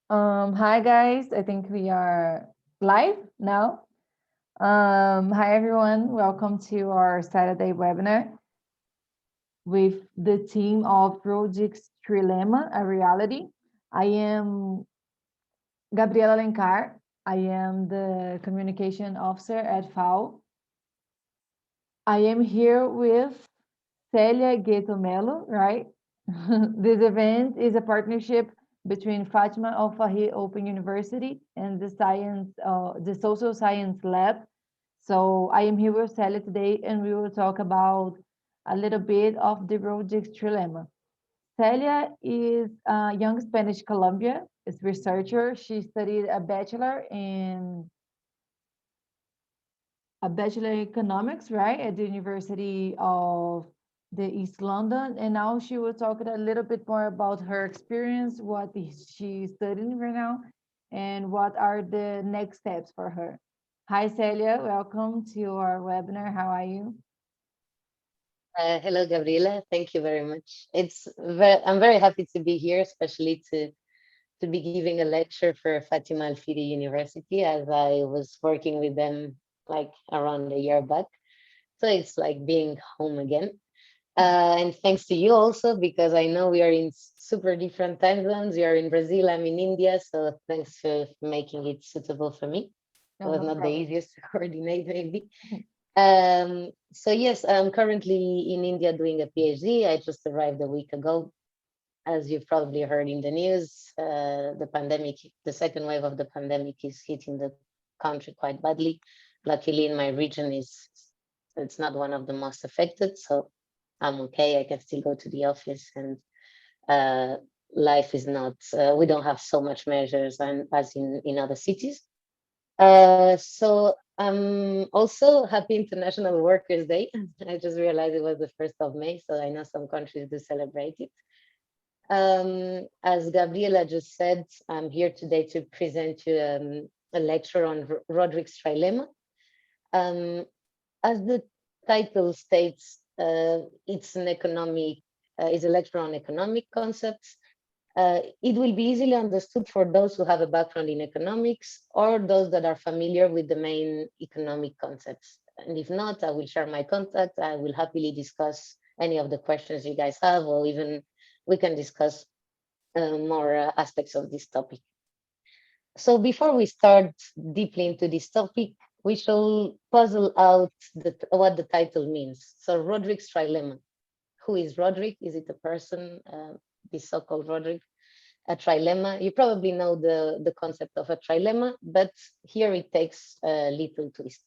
Hi guys, I think we are live now. Hi everyone, welcome to our Saturday webinar with the team of Rodrik's Trilemma, a reality. I am Gabriela Lencar. I am the communication officer at FAO. I am here with Celia Gueto Melo, right? This event is a partnership between Fatima Al-Fihri Open University and the Social Science Lab. So I am here with Celia today, and we will talk about a little bit of the Rodrik's Trilemma. Celia is a young Spanish Colombian, is researcher. She studied a bachelor in economics, right, at the University of the East London. And now she will talk a little bit more about her experience, what is she studying right now, and what are the next steps for her. Hi, Celia. Welcome to our webinar. How are you? Hello, Gabriela. Thank you very much. I'm very happy to be here, especially to be giving a lecture for Fatima Al-Fihri University, as I was working with them like around a year back. So it's like being home again. And thanks to you also, because I know we are in super different time zones. You are in Brazil, I'm in India. So thanks for making it suitable for me. It No, was no not the problem. easiest to coordinate, maybe. So yes, I'm currently in India doing a PhD. I just arrived a week ago. As you've probably heard in the news, the pandemic, the second wave of the pandemic is hitting the country quite badly. Luckily, in my region, it's not one of the most affected, so I'm okay. I can still go to the office, and uh, life is not. We don't have so much measures as in other cities. So I'm also happy International Workers' Day. I just realized it was the 1st of May, so I know some countries do celebrate it. As Gabriela just said, I'm here today to present you a lecture on Rodrik's Trilemma. Um, as the title states, it's an economic, is a lecture on economic concepts. It will be easily understood for those who have a background in economics or those that are familiar with the main economic concepts. And if not, I will share my contact. I will happily discuss any of the questions you guys have, or even we can discuss more aspects of this topic. So before we start deeply into this topic, we shall puzzle out what the title means. So Rodrik's Trilemma. Who is Rodrik? Is it a person, this so-called Rodrik? A trilemma. You probably know the concept of a trilemma, but here it takes a little twist.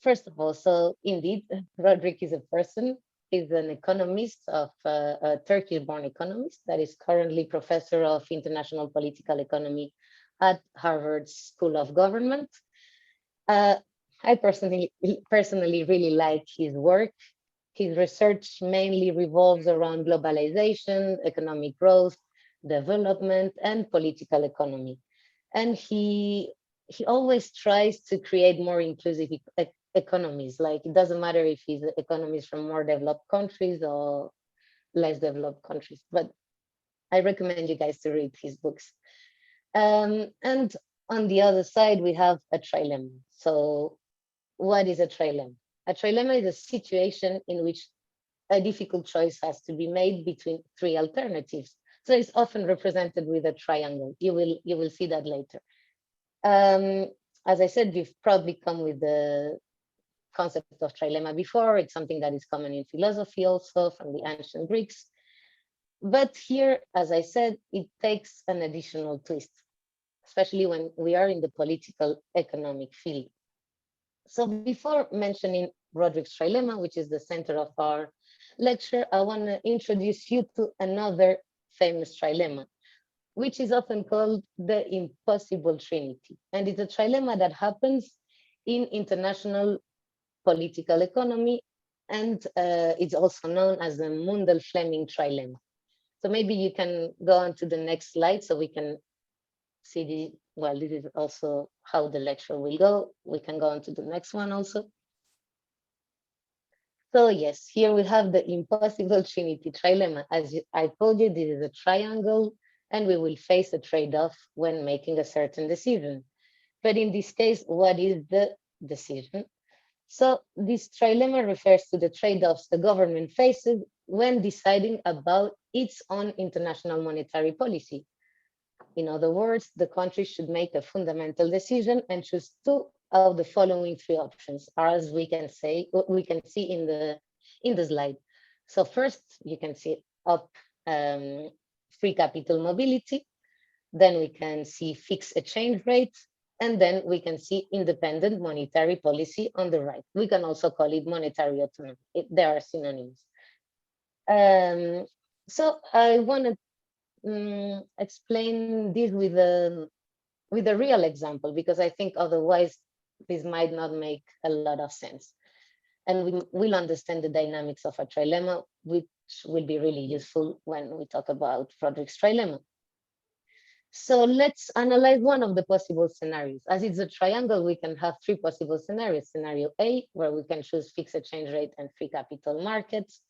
First of all, so indeed, Rodrik is a person. He's an economist of a Turkish-born economist that is currently professor of international political economy at Harvard School of Government. Uh, I personally really like his work. His research mainly revolves around globalization, economic growth, development, and political economy. And he always tries to create more inclusive economies. Like it doesn't matter if he's economies from more developed countries or less developed countries. But I recommend you guys to read his books. And on the other side, we have a trilemma. So what is a trilemma? A trilemma is a situation in which a difficult choice has to be made between three alternatives. So it's often represented with a triangle. You will see that later. Um, as I said, you've probably come with the concept of trilemma before. It's something that is common in philosophy also from the ancient Greeks. But here, as I said, it takes an additional twist, especially when we are in the political economic field. So before mentioning Rodrik's Trilemma, which is the center of our lecture, I want to introduce you to another famous trilemma, which is often called the Impossible Trinity. And it's a trilemma that happens in international political economy, and it's also known as the Mundell-Fleming trilemma. So maybe you can go on to the next slide so we can see well, this is also how the lecture will go. We can go on to the next one also. So yes, here we have the Impossible Trinity trilemma. As I told you, this is a triangle and we will face a trade-off when making a certain decision. But in this case, what is the decision? So this trilemma refers to the trade-offs the government faces when deciding about its own international monetary policy. In other words, the country should make a fundamental decision and choose two of the following three options, as we can see in the slide. So first, you can see up free capital mobility. Then we can see fixed exchange rate, and then we can see independent monetary policy on the right. We can also call it monetary autonomy. There are synonyms. So I want to explain this with a real example, because I think otherwise this might not make a lot of sense. And we will understand the dynamics of a trilemma, which will be really useful when we talk about Rodrik's trilemma. So let's analyze one of the possible scenarios. As it's a triangle, we can have three possible scenarios. Scenario A, where we can choose fixed exchange rate and free capital markets,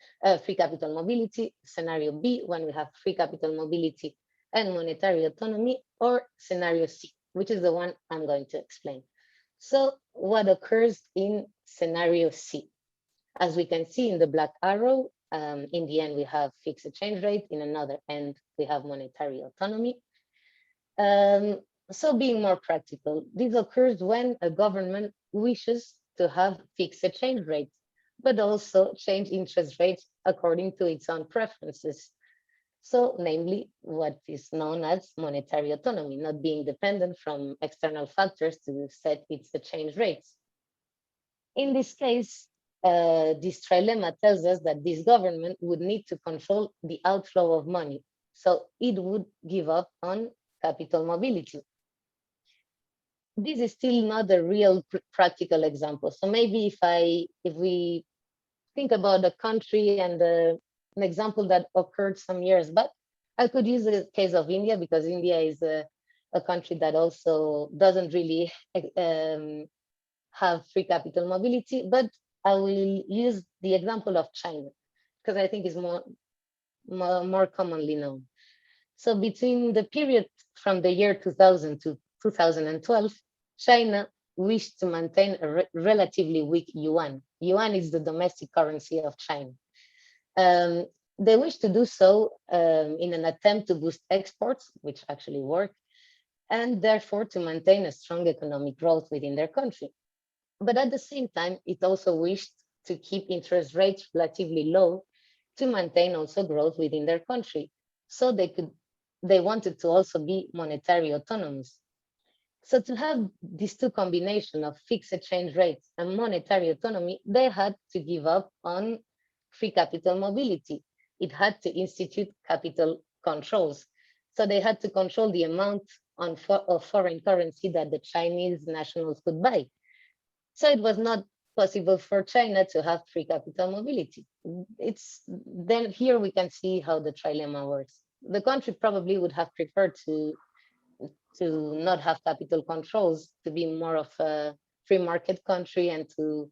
free capital mobility. Scenario B, when we have free capital mobility and monetary autonomy, or scenario C, which is the one I'm going to explain. So what occurs in scenario C? As we can see in the black arrow, in the end, we have fixed exchange rate. In another end, we have monetary autonomy. So being more practical, this occurs when a government wishes to have fixed exchange rates, but also change interest rates according to its own preferences. So namely, what is known as monetary autonomy, not being dependent from external factors to set its exchange rates. In this case, this trilemma tells us that this government would need to control the outflow of money. So it would give up on capital mobility. This is still not a real practical example. So maybe if we think about a country and an example that occurred some years back, I could use the case of India, because India is a country that also doesn't really have free capital mobility, but I will use the example of China, because I think it's more commonly known. So between the period from the year 2000 to 2012, China wished to maintain a relatively weak yuan. Yuan is the domestic currency of China. They wish to do so in an attempt to boost exports, which actually worked, and therefore to maintain a strong economic growth within their country. But at the same time, it also wished to keep interest rates relatively low to maintain also growth within their country. So they wanted to also be monetary autonomous. So to have these two combination of fixed exchange rates and monetary autonomy, they had to give up on free capital mobility. It had to institute capital controls. So they had to control the amount of foreign currency that the Chinese nationals could buy. So it was not possible for China to have free capital mobility. Then here we can see how the trilemma works. The country probably would have preferred to not have capital controls, to be more of a free market country and to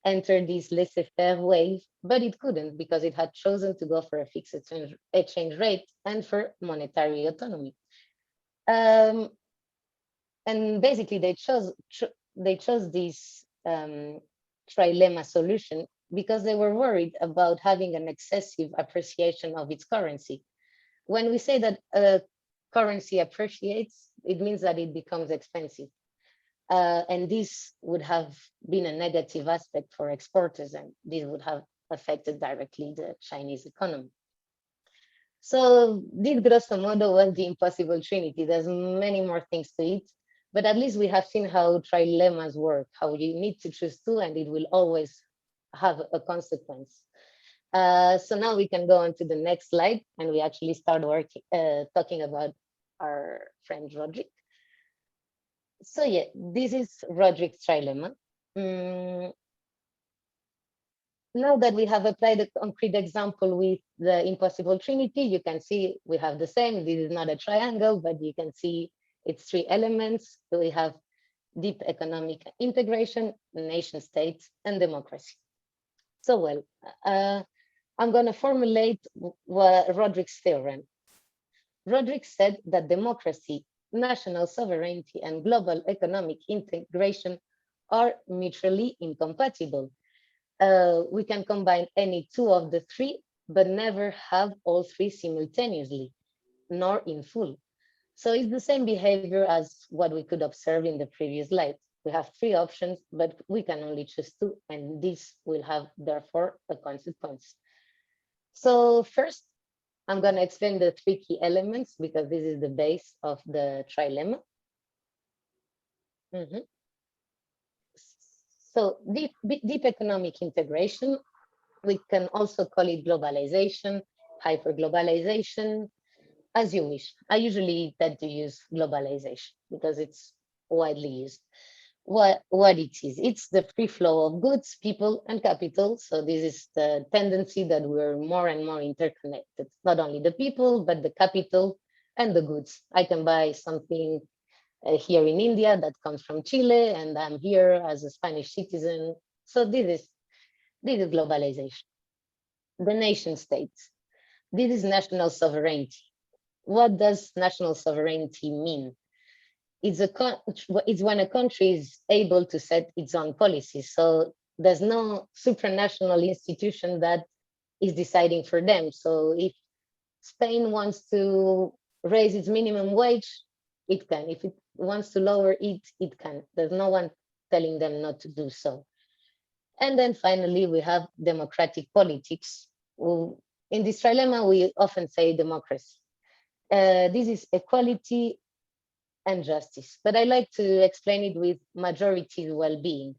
enter this laissez-faire wave, but it couldn't, because it had chosen to go for a fixed exchange rate and for monetary autonomy. And basically they chose this trilemma solution because they were worried about having an excessive appreciation of its currency. When we say that a currency appreciates, it means that it becomes expensive. And this would have been a negative aspect for exporters, and this would have affected directly the Chinese economy. So this grosso modo was the Impossible Trinity. There's many more things to it, but at least we have seen how trilemmas work, how you need to choose two and it will always have a consequence. So now we can go on to the next slide and we actually start talking about our friend Rodrik. So yeah, this is Rodrik's trilemma. Now that we have applied a concrete example with the Impossible Trinity, you can see we have the same. This is not a triangle, but you can see its three elements. So we have deep economic integration, nation states, and democracy. So well, I'm going to formulate Rodrik's theorem. Rodrik said that democracy, national sovereignty, and global economic integration are mutually incompatible. We can combine any two of the three, but never have all three simultaneously, nor in full. So it's the same behavior as what we could observe in the previous slide. We have three options, but we can only choose two, and this will have, therefore, a consequence. So first, I'm going to explain the three key elements because this is the base of the trilemma. So deep economic integration, we can also call it globalization, hyperglobalization, as you wish. I usually tend to use globalization because it's widely used. What it is, it's the free flow of goods, people, and capital. So this is the tendency that we're more and more interconnected, not only the people, but the capital and the goods. I can buy something here in India that comes from Chile, and I'm here as a Spanish citizen. So this is globalization. The nation states. This is national sovereignty. What does national sovereignty mean? It's when a country is able to set its own policies. So there's no supranational institution that is deciding for them. So if Spain wants to raise its minimum wage, it can. If it wants to lower it, it can. There's no one telling them not to do so. And then finally, we have democratic politics. In this trilemma, we often say democracy. This is equality and justice, but I like to explain it with majority well-being.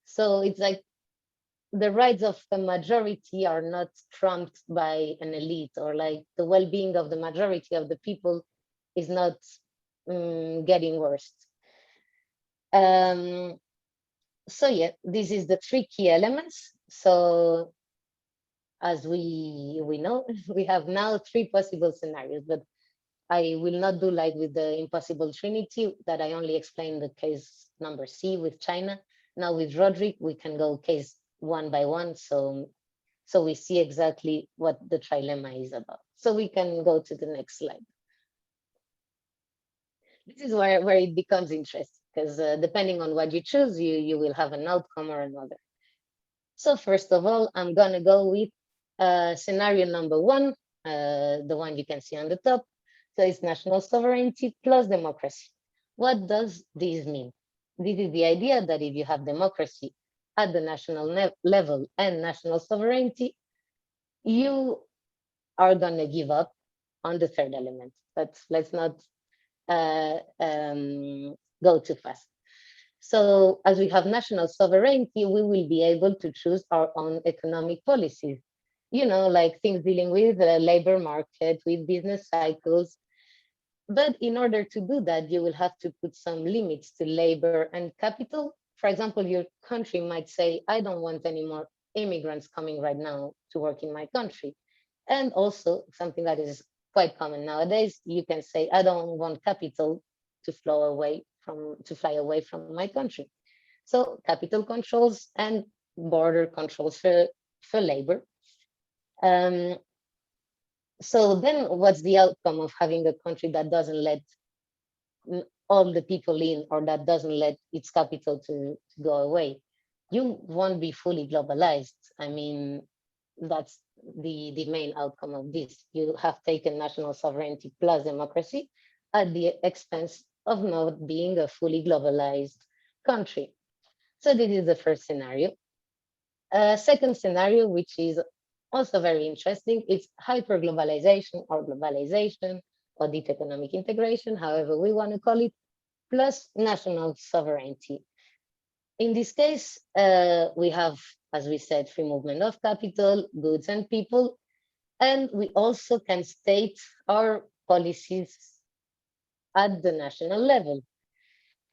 So it's like the rights of the majority are not trumped by an elite, or like the well-being of the majority of the people is not getting worse. So yeah, this is the three key elements. So as we know, we have now three possible scenarios, but I will not do like with the Impossible Trinity that I only explained the case number C with China. Now with Rodrik, we can go case one by one. So we see exactly what the trilemma is about. So we can go to the next slide. This is where it becomes interesting, because depending on what you choose, you will have an outcome or another. So first of all, I'm gonna go with scenario number one, the one you can see on the top. So it's national sovereignty plus democracy. What does this mean? This is the idea that if you have democracy at the national level and national sovereignty, you are going to give up on the third element. But let's not go too fast. So as we have national sovereignty, we will be able to choose our own economic policies. You know, like things dealing with the labor market, with business cycles. But in order to do that, you will have to put some limits to labor and capital. For example, your country might say, I don't want any more immigrants coming right now to work in my country. And also something that is quite common nowadays, you can say, I don't want capital to fly away from my country. So capital controls and border controls for labor. So then what's the outcome of having a country that doesn't let all the people in, or that doesn't let its capital to go away? You won't be fully globalized. I mean, that's the main outcome of this. You have taken national sovereignty plus democracy at the expense of not being a fully globalized country. So this is the first scenario. Second scenario, which is also very interesting, it's hyperglobalization or globalization or deep economic integration, however we want to call it, plus national sovereignty. In this case, we have, as we said, free movement of capital, goods, and people, and we also can state our policies at the national level.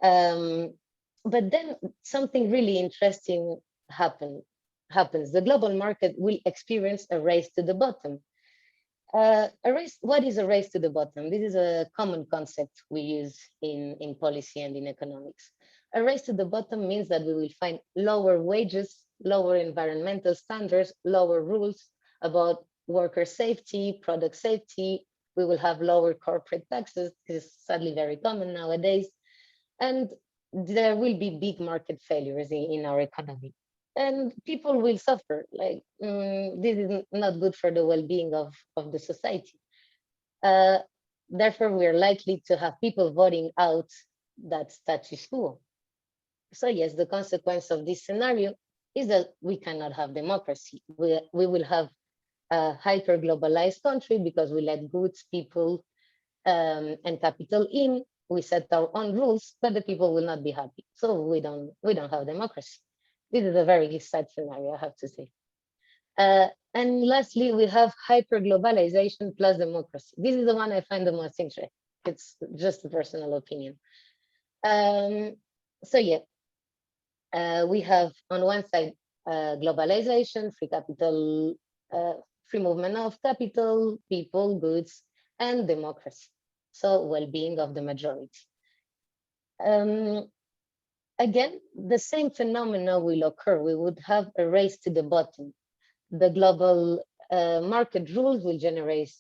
But then something really interesting happens. The global market will experience a race to the bottom. What is a race to the bottom? This is a common concept we use in policy and in economics. A race to the bottom means that we will find lower wages, lower environmental standards, lower rules about worker safety, product safety, we will have lower corporate taxes. This is sadly very common nowadays. And there will be big market failures in our economy. And people will suffer. Like, this is not good for the well-being of the society. Therefore, we're likely to have people voting out that status quo. So yes, the consequence of this scenario is that we cannot have democracy. We will have a hyper-globalized country because we let goods, people, and capital in. We set our own rules, but the people will not be happy. So we don't have democracy. This is a very sad scenario, I have to say. And lastly, we have hyper-globalization plus democracy. This is the one I find the most interesting. It's just a personal opinion. So yeah, we have on one side globalization, free capital, free movement of capital, people, goods, and democracy. So well-being of the majority. Again, the same phenomena will occur. We would have a race to the bottom. The global market rules will generate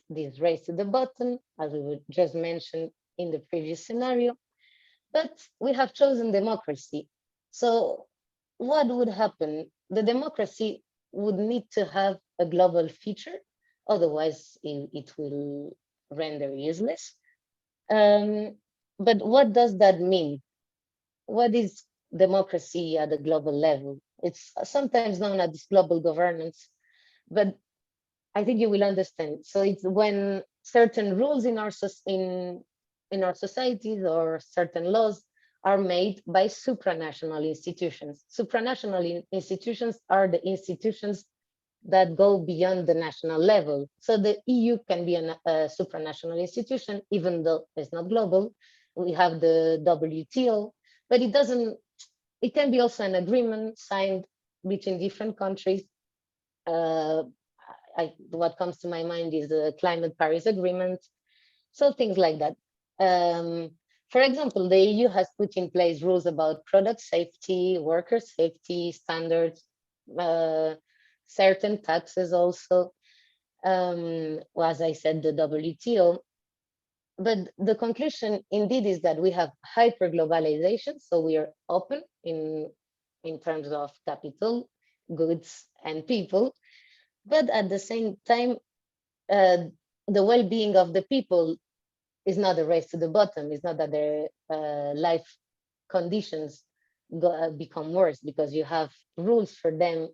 this race to the bottom, as we just mentioned in the previous scenario. But we have chosen democracy. So what would happen? The democracy would need to have a global feature, otherwise it will render useless. But what does that mean? What is democracy at the global level? It's sometimes known as global governance, but I think you will understand. So it's when certain rules in our societies or certain laws are made by supranational institutions. Supranational institutions are the institutions that go beyond the national level. So the EU can be a supranational institution, even though it's not global. We have the WTO, but it can be also an agreement signed between different countries. What comes to my mind is the Climate Paris Agreement. So things like that. For example, the EU has put in place rules about product safety, worker safety standards, certain taxes also, as I said, the WTO. But the conclusion indeed is that we have hyper-globalization, so we are open in terms of capital, goods, and people. But at the same time, the well-being of the people is not a race to the bottom. It's not that their life conditions become worse because you have rules for them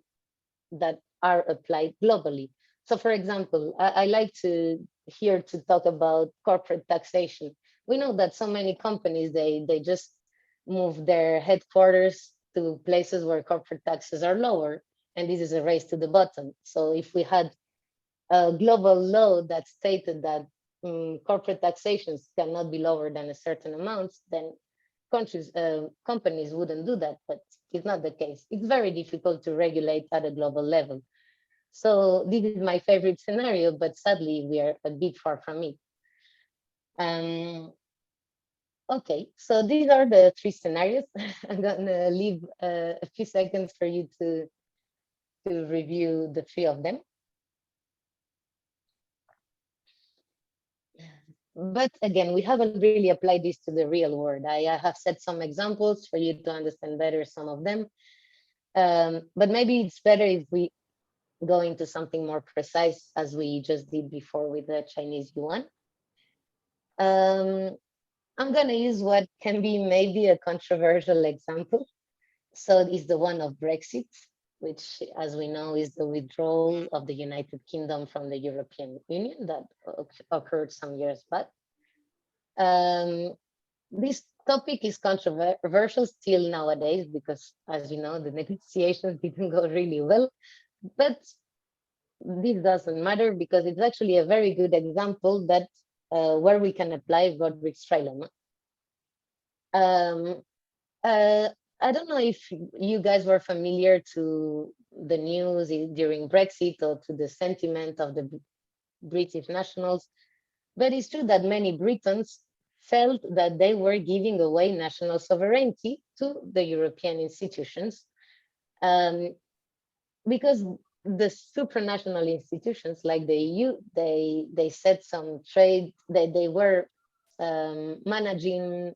that are applied globally. So for example, I like to here to talk about corporate taxation. We know that so many companies, they just move their headquarters to places where corporate taxes are lower, and this is a race to the bottom. So if we had a global law that stated that corporate taxations cannot be lower than a certain amount, then companies wouldn't do that, but it's not the case. It's very difficult to regulate at a global level. So this is my favorite scenario, but sadly we are a bit far from it. Okay, so these are the three scenarios. I'm gonna leave a few seconds for you to review the three of them. But again, we haven't really applied this to the real world. I have set some examples for you to understand better some of them. But maybe it's better if we go into something more precise, as we just did before with the Chinese yuan. I'm going to use what can be maybe a controversial example. So it's the one of Brexit, which, as we know, is the withdrawal of the United Kingdom from the European Union that occurred some years back. This topic is controversial still nowadays because, as you know, the negotiations didn't go really well. But this doesn't matter because it's actually a very good example that where we can apply Rodrik's trilemma. I don't know if you guys were familiar to the news during Brexit or to the sentiment of the British nationals, but it's true that many Britons felt that they were giving away national sovereignty to the European institutions because the supranational institutions like the EU, they set some trade, they were managing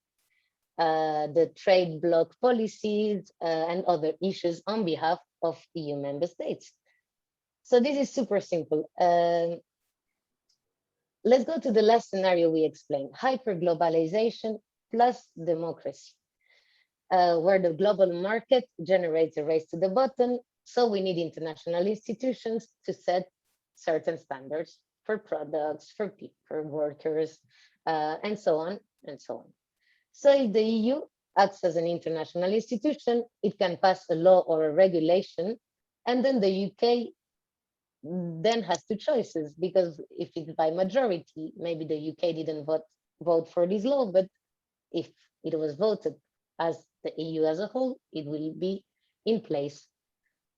the trade bloc policies and other issues on behalf of EU member states. So this is super simple. Let's go to the last scenario we explained, hyperglobalization plus democracy, where the global market generates a race to the bottom. So we need international institutions to set certain standards for products, for people, for workers, and so on and so on. So if the EU acts as an international institution, it can pass a law or a regulation, and then the UK then has two choices, because if it's by majority, maybe the UK didn't vote for this law, but if it was voted as the EU as a whole, it will be in place.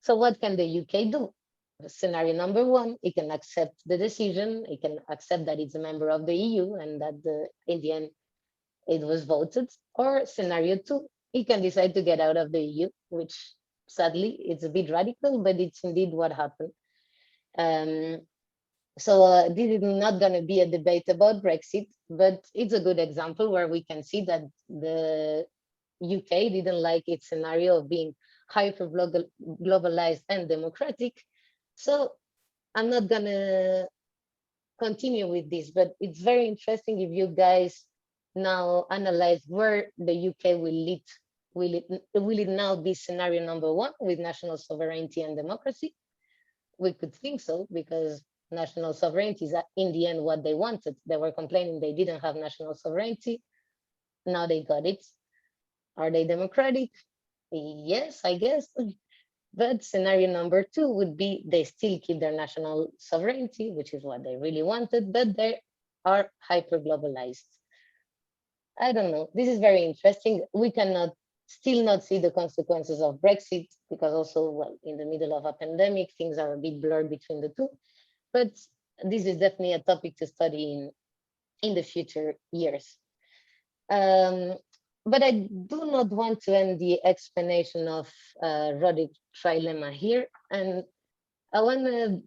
So what can the UK do? Scenario number one, it can accept the decision, it can accept that it's a member of the EU and that in the end it was voted. Or scenario two, it can decide to get out of the EU, which sadly it's a bit radical, but it's indeed what happened. So this is not going to be a debate about Brexit, but it's a good example where we can see that the UK didn't like its scenario of being hyper globalized and democratic. So I'm not going to continue with this, but it's very interesting if you guys now analyze where the UK will lead. Will it now be scenario number one with national sovereignty and democracy? We could think so, because national sovereignty is in the end what they wanted. They were complaining they didn't have national sovereignty. Now they got it. Are they democratic? Yes, I guess. But scenario number two would be they still keep their national sovereignty, which is what they really wanted, but they are hyper globalized. I don't know. This is very interesting. We cannot still not see the consequences of Brexit, because also, well, in the middle of a pandemic, things are a bit blurred between the two. But this is definitely a topic to study in the future years. But I do not want to end the explanation of Rodrik Trilemma here. And I want to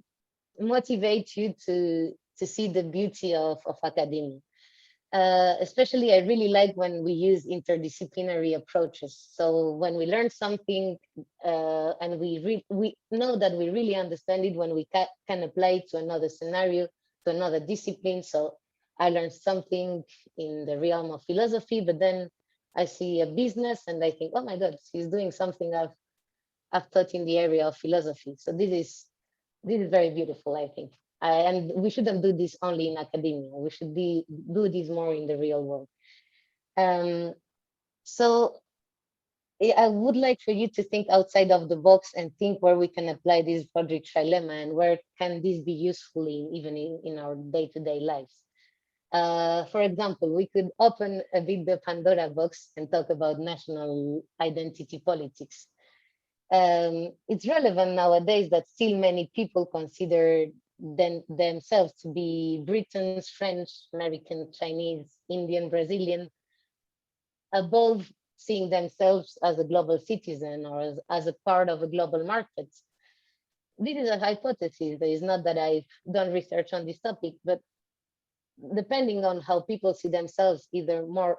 motivate you to see the beauty of academia. Especially, I really like when we use interdisciplinary approaches. So when we learn something and we know that we really understand it when we can apply it to another scenario, to another discipline. So I learned something in the realm of philosophy, but then I see a business and I think, oh my God, she's doing something I've taught in the area of philosophy. So this is very beautiful, I think. And we shouldn't do this only in academia. We should do this more in the real world. So I would like for you to think outside of the box and think where we can apply this Rodrik Trilemma and where can this be useful even in our day-to-day lives. For example, we could open a bit the Pandora box and talk about national identity politics. It's relevant nowadays that still many people consider themselves to be Britons, French, American, Chinese, Indian, Brazilian, above seeing themselves as a global citizen or as a part of a global market. This is a hypothesis. It's not that I've done research on this topic, but depending on how people see themselves, either more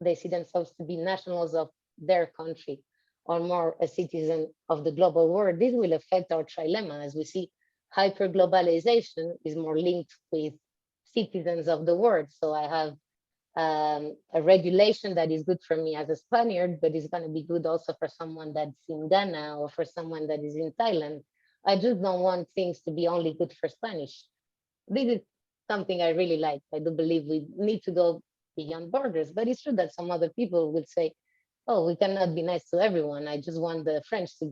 they see themselves to be nationals of their country or more a citizen of the global world, this will affect our trilemma. As we see, hyperglobalization is more linked with citizens of the world. So I have a regulation that is good for me as a Spaniard, but it's going to be good also for someone that's in Ghana or for someone that is in Thailand. I just don't want things to be only good for Spanish. This is something I really like. I do believe we need to go beyond borders, but it's true that some other people will say, oh, we cannot be nice to everyone. I just want the French to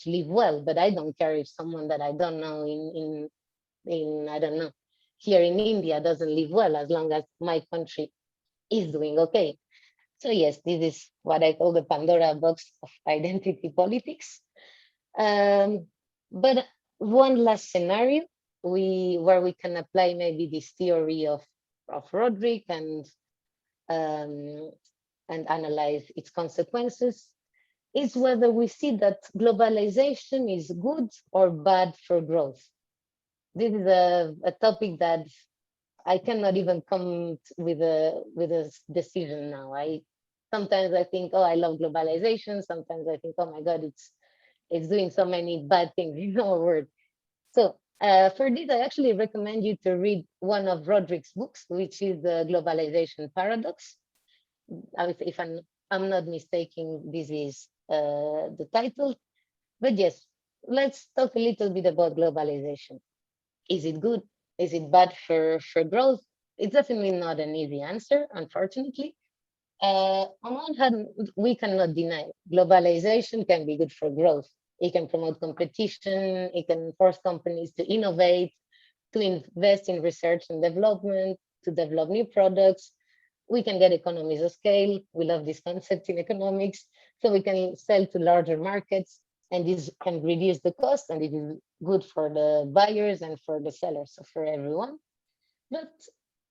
live well, but I don't care if someone that I don't know in I don't know, here in India doesn't live well, as long as my country is doing okay. So yes, this is what I call the Pandora box of identity politics. But one last scenario where we can apply maybe this theory of Rodrik and analyze its consequences is whether we see that globalization is good or bad for growth. This is a topic that I cannot even come with a decision now. Sometimes I think, oh, I love globalization. Sometimes I think, oh my God, it's doing so many bad things in our world. So for this, I actually recommend you to read one of Rodrik's books, which is the Globalization Paradox. If I'm not mistaken, this is the title. But yes, let's talk a little bit about globalization. Is it good? Is it bad for growth? It's definitely not an easy answer, unfortunately. On one hand, we cannot deny globalization can be good for growth. It can promote competition, it can force companies to innovate, to invest in research and development, to develop new products. We can get economies of scale. We love this concept in economics. So we can sell to larger markets, and this can reduce the cost, and it is good for the buyers and for the sellers, so for everyone. But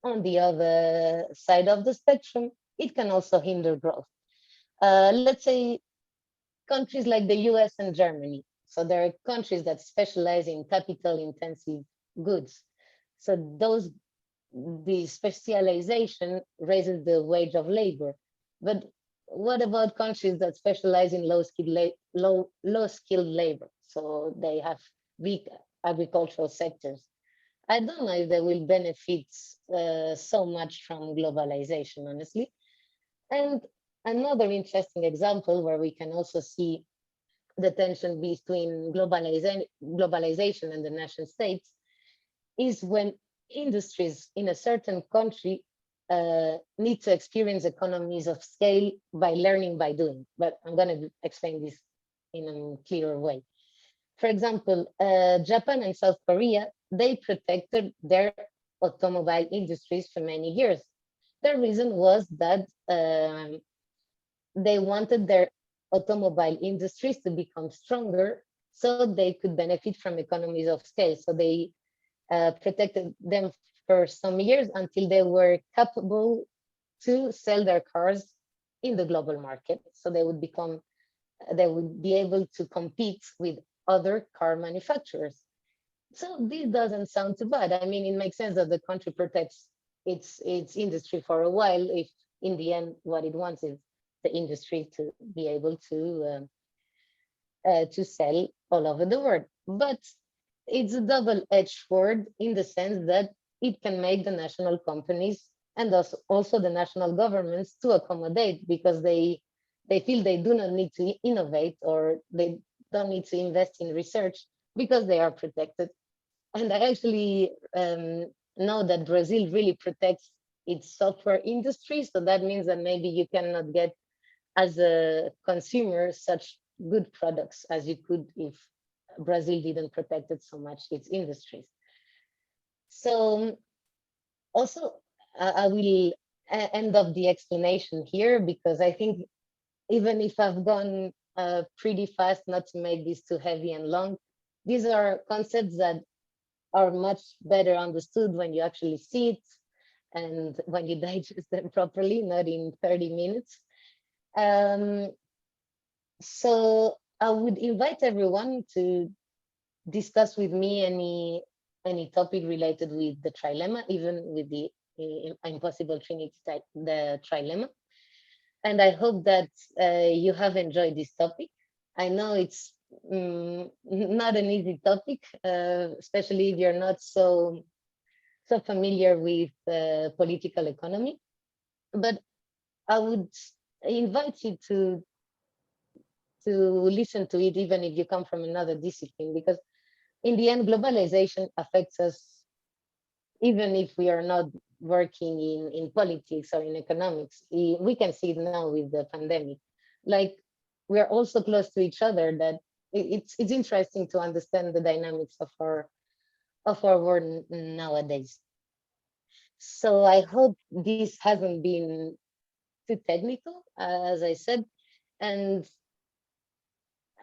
on the other side of the spectrum, it can also hinder growth. Let's say countries like the US and Germany. So there are countries that specialize in capital intensive goods. So the specialization raises the wage of labor. But what about countries that specialize in low skilled labor? So they have weak agricultural sectors. I don't know if they will benefit so much from globalization, honestly. And another interesting example where we can also see the tension between globalization and the nation states is when industries in a certain country need to experience economies of scale by learning by doing. But I'm going to explain this in a clearer way. For example, Japan and South Korea, they protected their automobile industries for many years. The reason was that they wanted their automobile industries to become stronger so they could benefit from economies of scale. So they protected them for some years until they were capable to sell their cars in the global market. So they would be able to compete with other car manufacturers. So this doesn't sound too bad. I mean, it makes sense that the country protects its industry for a while if in the end what it wants is the industry to be able to sell all over the world. But it's a double-edged sword in the sense that it can make the national companies and also the national governments to accommodate because they feel they do not need to innovate or they don't need to invest in research because they are protected. And I actually know that Brazil really protects its software industry. So that means that maybe you cannot get as a consumer such good products as you could if Brazil didn't protect it so much its industries. So also I will end up the explanation here because I think even if I've gone pretty fast, not to make this too heavy and long, these are concepts that are much better understood when you actually see it and when you digest them properly, not in 30 minutes. So I would invite everyone to discuss with me any topic related with the trilemma, even with the Impossible Trinity type, the trilemma. And I hope that you have enjoyed this topic. I know it's not an easy topic, especially if you're not so familiar with political economy. But I would invite you to listen to it, even if you come from another discipline, because in the end, globalization affects us, even if we are not working in politics or in economics. We can see it now with the pandemic. Like, we are also close to each other that it's interesting to understand the dynamics of our world nowadays. So I hope this hasn't been too technical, as I said, and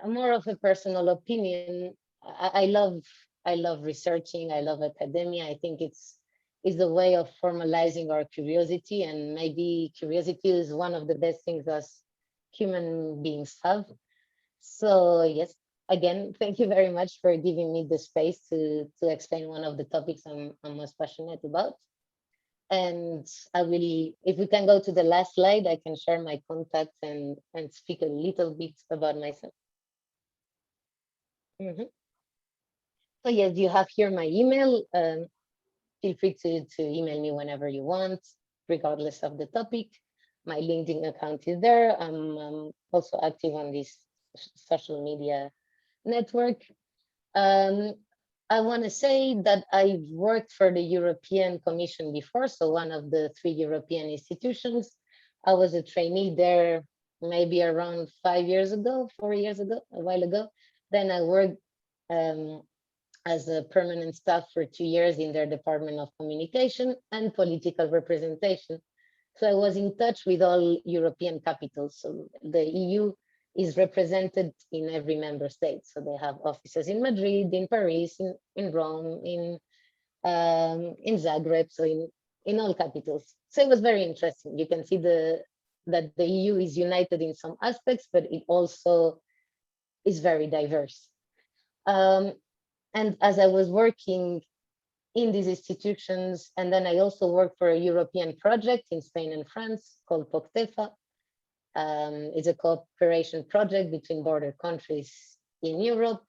more of a personal opinion. I love researching. I love academia. I think it's a way of formalizing our curiosity, and maybe curiosity is one of the best things as human beings have. So yes, again, thank you very much for giving me the space to explain one of the topics I'm most passionate about. And I will, if we can go to the last slide, I can share my contacts and speak a little bit about myself. So yes, you have here my email. Feel free to email me whenever you want, regardless of the topic. My LinkedIn account is there. I'm also active on this social media network. I want to say that I've worked for the European Commission before, so one of the 3 European institutions. I was a trainee there maybe around 5 years ago, 4 years ago, a while ago. Then I worked as a permanent staff for 2 years in their Department of Communication and Political Representation. So I was in touch with all European capitals. So the EU is represented in every member state. So they have offices in Madrid, in Paris, in Rome, in Zagreb, so in all capitals. So it was very interesting. You can see that the EU is united in some aspects, but it also is very diverse. And as I was working in these institutions, and then I also worked for a European project in Spain and France called POCTEFA. It's a cooperation project between border countries in Europe.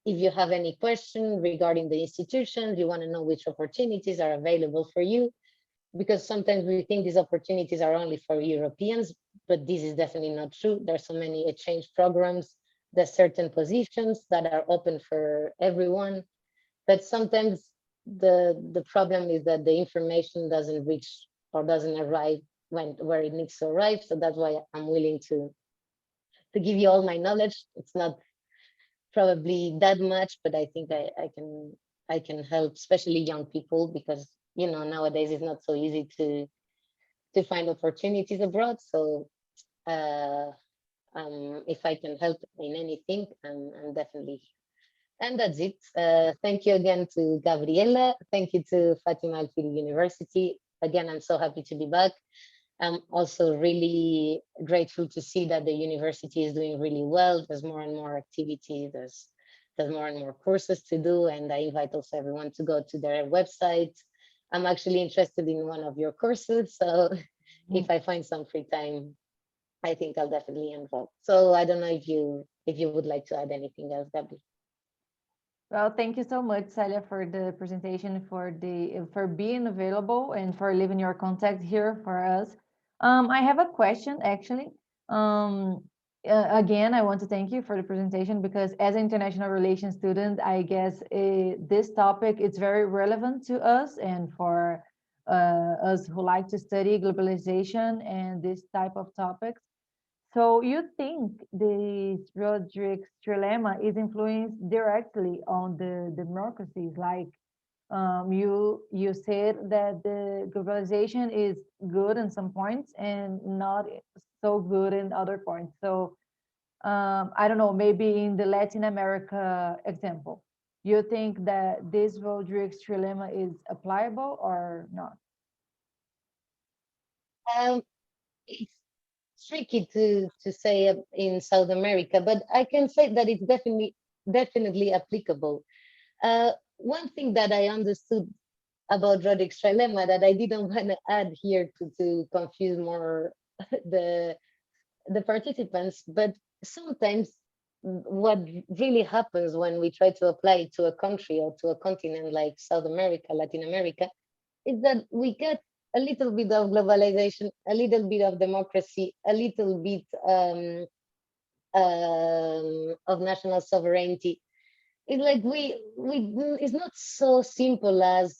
If you have any question regarding the institutions, you want to know which opportunities are available for you, because sometimes we think these opportunities are only for Europeans, but this is definitely not true. There's so many exchange programs, there's certain positions that are open for everyone, but sometimes the problem is that the information doesn't reach or doesn't arrive where it needs to arrive. So that's why I'm willing to give you all my knowledge. It's not probably that much, but I think I can help, especially young people, because nowadays it's not so easy to find opportunities abroad. So if I can help in anything, I'm definitely. And that's it. Thank you again to Gabriela. Thank you to Fatima Al-Fihri University. Again, I'm so happy to be back. I'm also really grateful to see that the university is doing really well. There's more and more activity. There's more and more courses to do. And I invite also everyone to go to their website. I'm actually interested in one of your courses. So if I find some free time, I think I'll definitely enroll. So I don't know if you would like to add anything else, Gabby. Well, thank you so much, Celia, for the presentation, for being available and for leaving your contact here for us. I have a question, actually. Again, I want to thank you for the presentation, because as an international relations student, I guess this topic is very relevant to us and for us who like to study globalization and this type of topics. So you think this Rodrik's trilemma is influenced directly on the democracies? Like you said that the globalization is good in some points and not so good in other points. So I don't know, maybe in the Latin America example, you think that this Rodrik's trilemma is applicable or not? It's tricky to say in South America, but I can say that it's definitely applicable. One thing that I understood about Rodrik's trilemma that I didn't want to add here to confuse more the participants, but sometimes what really happens when we try to apply it to a country or to a continent like South America, Latin America, is that we get a little bit of globalization, a little bit of democracy, a little bit of national sovereignty. It's like it's not so simple as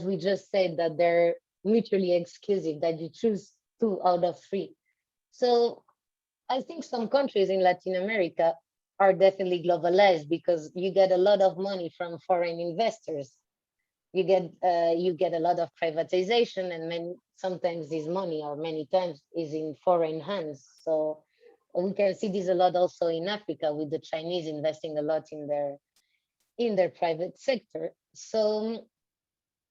we just said, that they're mutually exclusive, that you choose 2 out of 3. So I think some countries in Latin America are definitely globalized because you get a lot of money from foreign investors. You get a lot of privatization, and sometimes this money, or many times, is in foreign hands. So we can see this a lot also in Africa, with the Chinese investing a lot in their private sector. So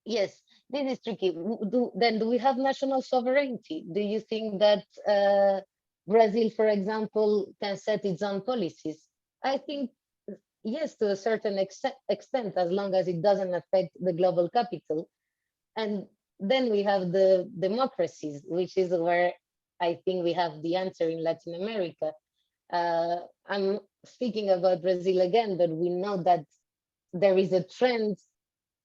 yes, this is tricky. Do we have national sovereignty? Do you think that Brazil, for example, can set its own policies. I think, yes, to a certain extent, as long as it doesn't affect the global capital. And then we have the democracies, which is where I think we have the answer in Latin America. I'm speaking about Brazil again, but we know that there is a trend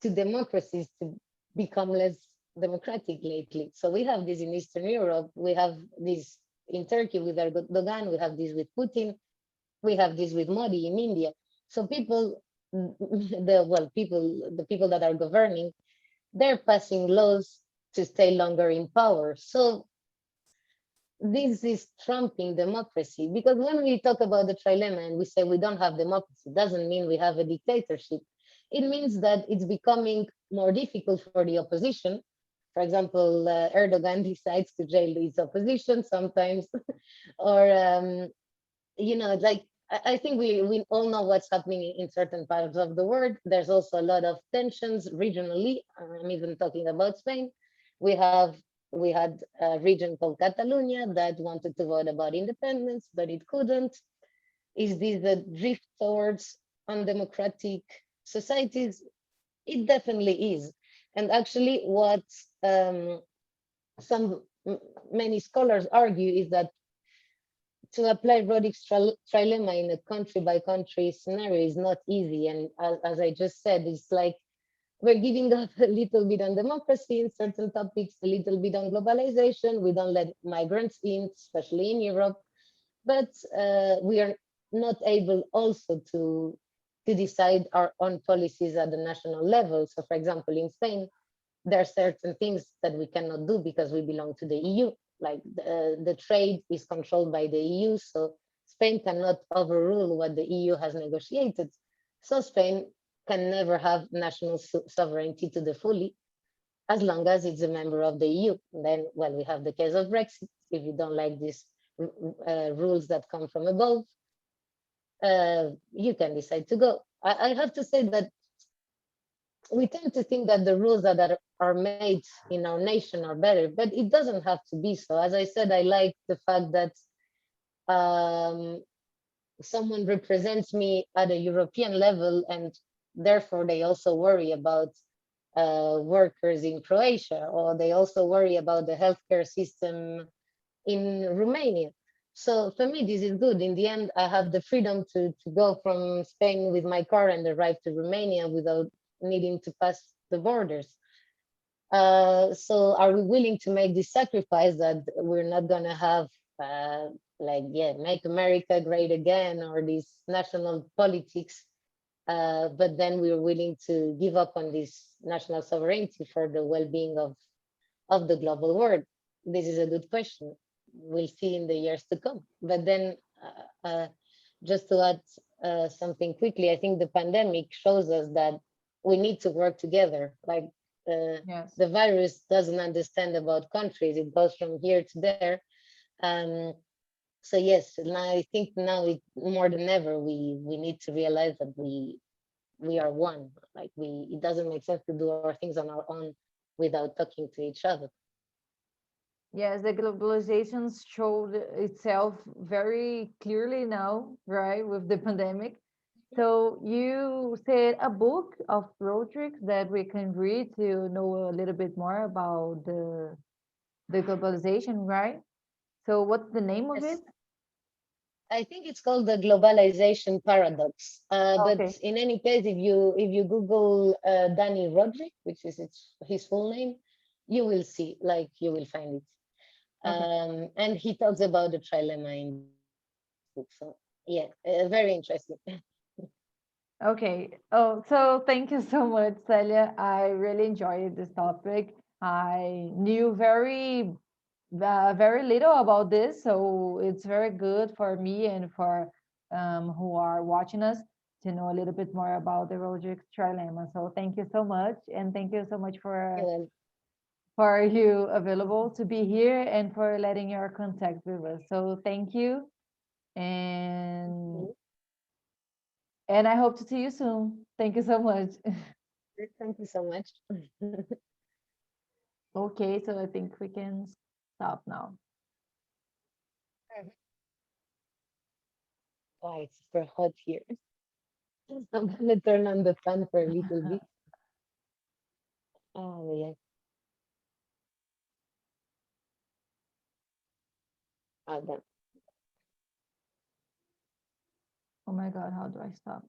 to democracies to become less democratic lately. So we have this in Eastern Europe, we have this in Turkey with Erdogan, we have this with Putin, we have this with Modi in India. So people, the people that are governing, they're passing laws to stay longer in power. So this is trumping democracy, because when we talk about the trilemma and we say we don't have democracy, it doesn't mean we have a dictatorship. It means that it's becoming more difficult for the opposition. For example, Erdogan decides to jail his opposition sometimes, or like I think we all know what's happening in certain parts of the world. There's also a lot of tensions regionally. I'm even talking about Spain. We had a region called Catalonia that wanted to vote about independence, but it couldn't. Is this a drift towards undemocratic societies? It definitely is. And actually, what many scholars argue is that to apply Rodrik's trilemma in a country by country scenario is not easy. And as I just said, it's like we're giving up a little bit on democracy in certain topics, a little bit on globalization. We don't let migrants in, especially in Europe, but we are not able also to decide our own policies at the national level. So for example, in Spain, there are certain things that we cannot do because we belong to the EU, like the trade is controlled by the EU. So Spain cannot overrule what the EU has negotiated. So Spain can never have national sovereignty to the fully, as long as it's a member of the EU. And then, well, we have the case of Brexit. If you don't like these rules that come from above, you can decide to go. I have to say that we tend to think that the rules that are made in our nation are better, but it doesn't have to be so. As I said, I like the fact that someone represents me at a European level, and therefore they also worry about workers in Croatia, or they also worry about the healthcare system in Romania. So for me, this is good. In the end, I have the freedom to go from Spain with my car and arrive to Romania without needing to pass the borders. So are we willing to make this sacrifice that we're not going to have make America great again, or these national politics, but then we're willing to give up on this national sovereignty for the well-being of the global world? This is a good question. We'll see in the years to come. But then just to add something quickly, I think the pandemic shows us that we need to work together. Like Yes. the virus doesn't understand about countries. It goes from here to there. So yes, now I think more than ever, we need to realize that we are one. Like it doesn't make sense to do our things on our own without talking to each other. Yes, the globalization showed itself very clearly now, right, with the pandemic. So you said a book of Rodrik that we can read to know a little bit more about the globalization, right? So what's the name of it? Yes. I think it's called the globalization paradox. But Okay. in any case, if you Google Danny Rodrik, which is his full name, you will see, like you will find it. Okay. And he talks about the trilemma in this book. So yeah, very interesting. Okay. Oh, so thank you so much, Celia. I really enjoyed this topic. I knew very little about this, so it's very good for me and for who are watching us to know a little bit more about the Rodrik trilemma. So thank you so much, and thank you so much Well, for you available to be here and for letting your contact with us. So thank you, and I hope to see you soon. Thank you so much. thank you so much. Okay, so I think we can stop now. Oh, it's super hot here. I'm gonna turn on the fan for a little bit. Oh, yeah. Oh, Oh my God, how do I stop?